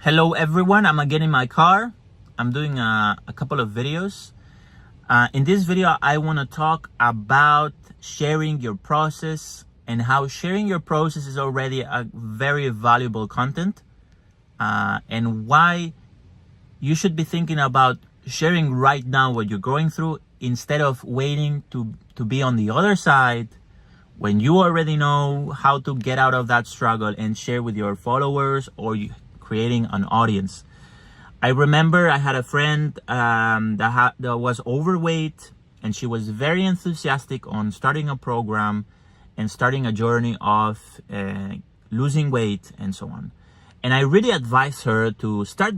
Hello everyone, I'm again in my car. I'm doing a couple of videos. In this video, I want to talk about sharing your process and how sharing your process is already a very valuable content, and why you should be thinking about sharing right now what you're going through instead of waiting to be on the other side when you already know how to get out of that struggle and share with your followers or creating an audience. I remember I had a friend that was overweight, and she was very enthusiastic on starting a program and starting a journey of losing weight and so on. And I really advised her to start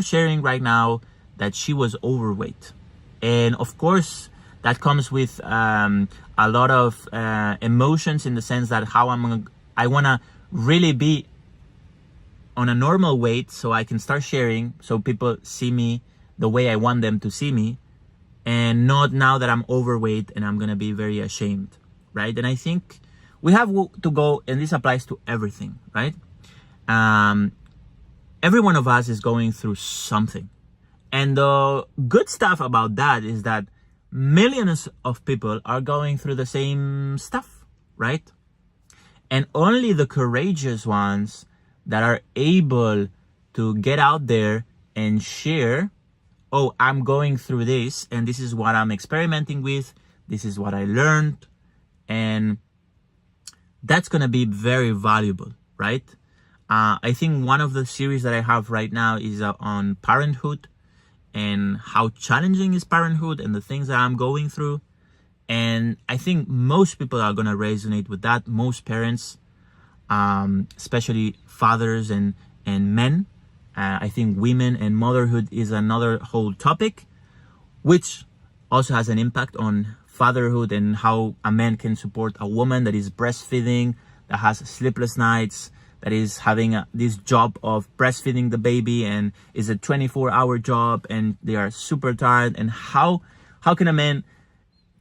sharing right now that she was overweight. And of course, that comes with a lot of emotions, in the sense that I want to really be on a normal weight so I can start sharing, so people see me the way I want them to see me, and not now that I'm overweight and I'm gonna be very ashamed, right? And I think we have to go, and this applies to everything, right? Every one of us is going through something, and the good stuff about that is that millions of people are going through the same stuff, right? And only the courageous ones that are able to get out there and share, oh, I'm going through this, and this is what I'm experimenting with, this is what I learned, and that's gonna be very valuable, right? I think one of the series that I have right now is on parenthood, and how challenging is parenthood and the things that I'm going through. And I think most people are gonna resonate with that, most parents, especially fathers and men. I think women and motherhood is another whole topic, which also has an impact on fatherhood and how a man can support a woman that is breastfeeding, that has sleepless nights, that is having this job of breastfeeding the baby, and is a 24-hour job, and they are super tired. And how can a man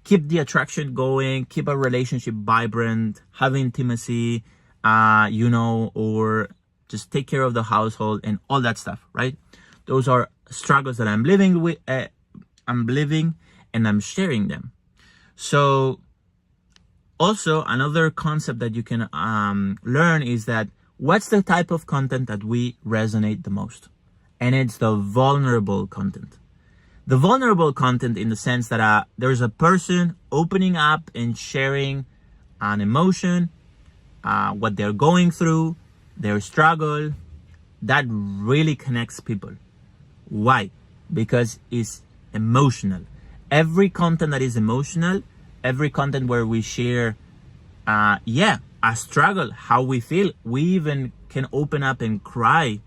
keep the attraction going, keep a relationship vibrant, have intimacy, or just take care of the household and all that stuff, right? Those are struggles that I'm living with, and I'm sharing them. So also another concept that you can learn is that what's the type of content that we resonate the most? And it's the vulnerable content. The vulnerable content, in the sense that there's a person opening up and sharing an emotion, what they're going through, their struggle, that really connects people. Why? Because it's emotional. Every content that is emotional, every content where we share, a struggle, how we feel, we even can open up and cry,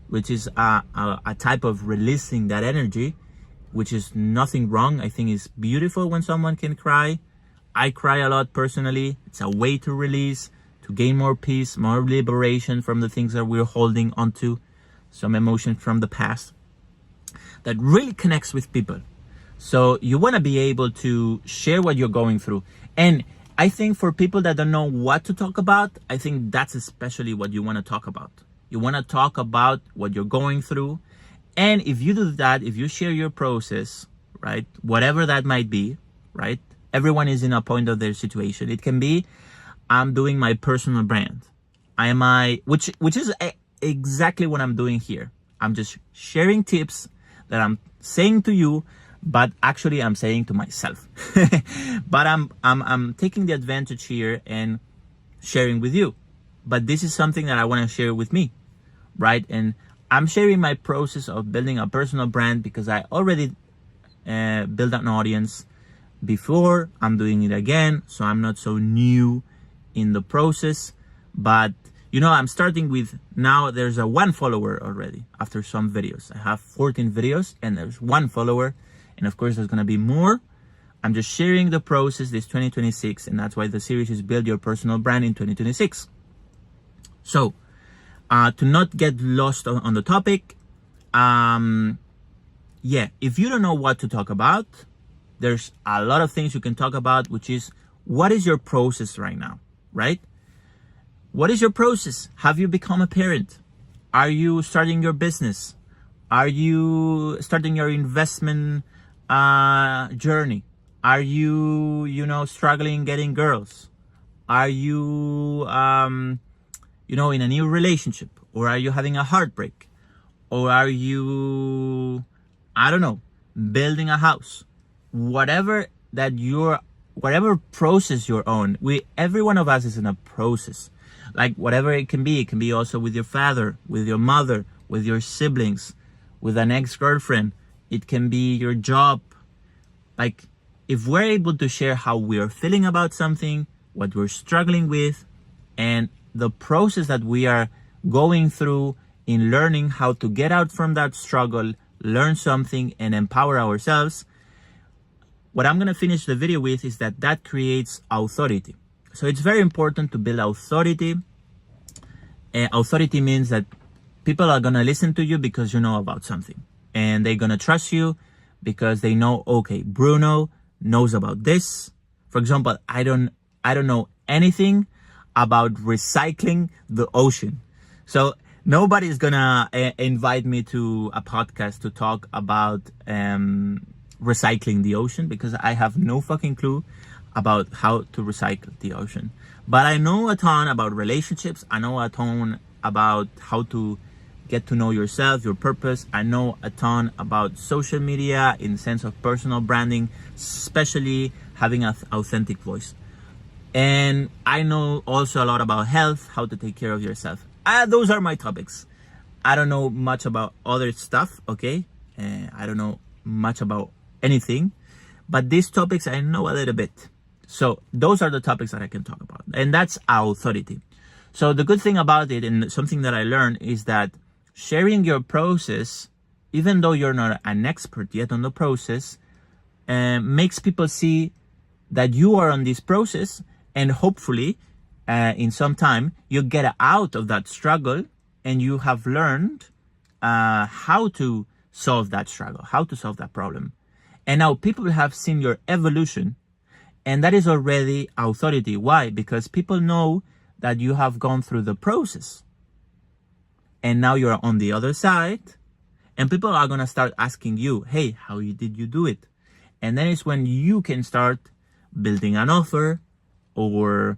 which is a type of releasing that energy, which is nothing wrong. I think it's beautiful when someone can cry. I cry a lot personally. It's a way to release, to gain more peace, more liberation from the things that we're holding onto, some emotion from the past that really connects with people. So you want to be able to share what you're going through. And I think for people that don't know what to talk about, I think that's especially what you want to talk about. You want to talk about what you're going through. And if you do that, if you share your process, right, whatever that might be, right, everyone is in a point of their situation. It can be, I'm doing my personal brand. Which is exactly what I'm doing here. I'm just sharing tips that I'm saying to you, but actually I'm saying to myself. But I'm taking the advantage here and sharing with you. But this is something that I want to share with me, right? And I'm sharing my process of building a personal brand because I already built an audience before. I'm doing it again, so I'm not so new in the process. But I'm starting with, now there's a 1 follower already after some videos. I have 14 videos and there's 1 follower, and of course there's gonna be more. I'm just sharing the process this 2026, and that's why the series is Build Your Personal Brand in 2026. So to not get lost on the topic, if you don't know what to talk about, there's a lot of things you can talk about, which is, what is your process right now, right? What is your process? Have you become a parent? Are you starting your business? Are you starting your investment journey? Are you, struggling getting girls? Are you, in a new relationship? Or are you having a heartbreak? Or are you, I don't know, building a house? Whatever process you're on, every one of us is in a process. Like whatever it can be also with your father, with your mother, with your siblings, with an ex-girlfriend. It can be your job. Like, if we're able to share how we're feeling about something, what we're struggling with, and the process that we are going through in learning how to get out from that struggle, learn something, and empower ourselves, what I'm going to finish the video with is that creates authority. So it's very important to build authority. Authority means that people are going to listen to you because you know about something. And they're going to trust you because they know, okay, Bruno knows about this. For example, I don't know anything about recycling the ocean. So nobody's going to invite me to a podcast to talk about recycling the ocean, because I have no fucking clue about how to recycle the ocean. But I know a ton about relationships. I know a ton about how to get to know yourself, your purpose. I know a ton about social media in the sense of personal branding, especially having an authentic voice. And I know also a lot about health, how to take care of yourself. Those are my topics. I don't know much about other stuff, okay? I don't know much about anything, but these topics I know a little bit. So those are the topics that I can talk about, and that's authority. So the good thing about it, and something that I learned, is that sharing your process, even though you're not an expert yet on the process, makes people see that you are on this process, and hopefully in some time you get out of that struggle and you have learned how to solve that struggle, how to solve that problem. And now people have seen your evolution, and that is already authority. Why? Because people know that you have gone through the process. And now you're on the other side, and people are going to start asking you, hey, how did you do it? And then it's when you can start building an offer or,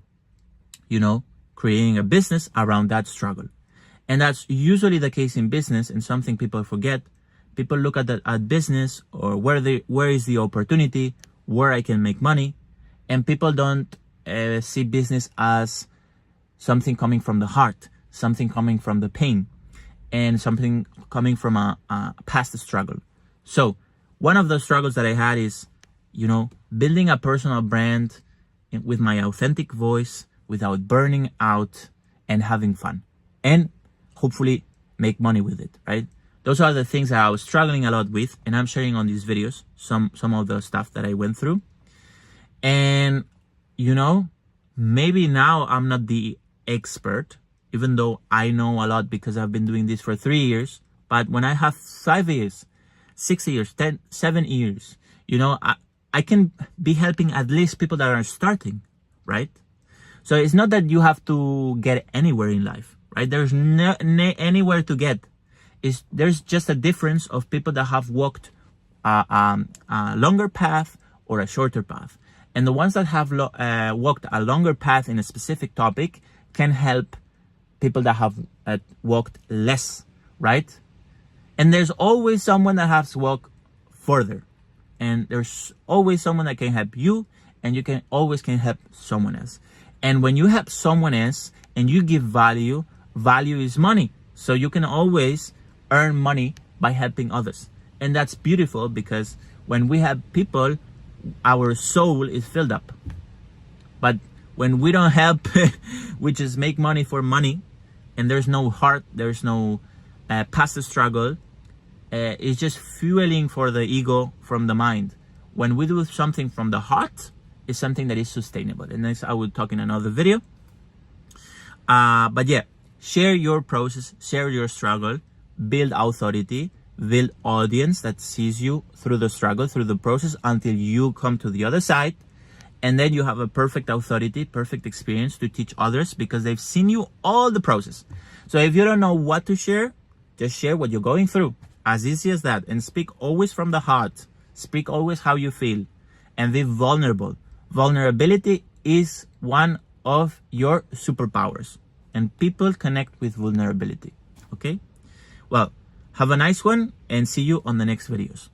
creating a business around that struggle. And that's usually the case in business, and something people forget. People look at business, or where is the opportunity, where I can make money. And people don't see business as something coming from the heart, something coming from the pain, and something coming from a past struggle. So one of the struggles that I had is, building a personal brand with my authentic voice without burning out and having fun, and hopefully make money with it, right? Those are the things that I was struggling a lot with, and I'm sharing on these videos some of the stuff that I went through. And, maybe now I'm not the expert, even though I know a lot because I've been doing this for 3 years. But when I have 5 years, 6 years, 10, 7 years, I can be helping at least people that are starting, right? So it's not that you have to get anywhere in life, right? There's anywhere to get. There's just a difference of people that have walked a longer path or a shorter path. And the ones that have walked a longer path in a specific topic can help people that have walked less, right? And there's always someone that has walked further. And there's always someone that can help you, and you can help someone else. And when you help someone else and you give value is money. So you can always earn money by helping others. And that's beautiful, because when we help people, our soul is filled up. But when we don't help, we just make money for money, and there's no heart, there's no past struggle. It's just fueling for the ego from the mind. When we do something from the heart, it's something that is sustainable. And this I will talk in another video. But yeah, share your process, share your struggle, build authority, build audience that sees you through the struggle, through the process, until you come to the other side. And then you have a perfect authority, perfect experience to teach others, because they've seen you all the process. So if you don't know what to share, just share what you're going through. As easy as that. And speak always from the heart. Speak always how you feel. And be vulnerable. Vulnerability is one of your superpowers. And people connect with vulnerability. Okay? Well, have a nice one and see you on the next videos.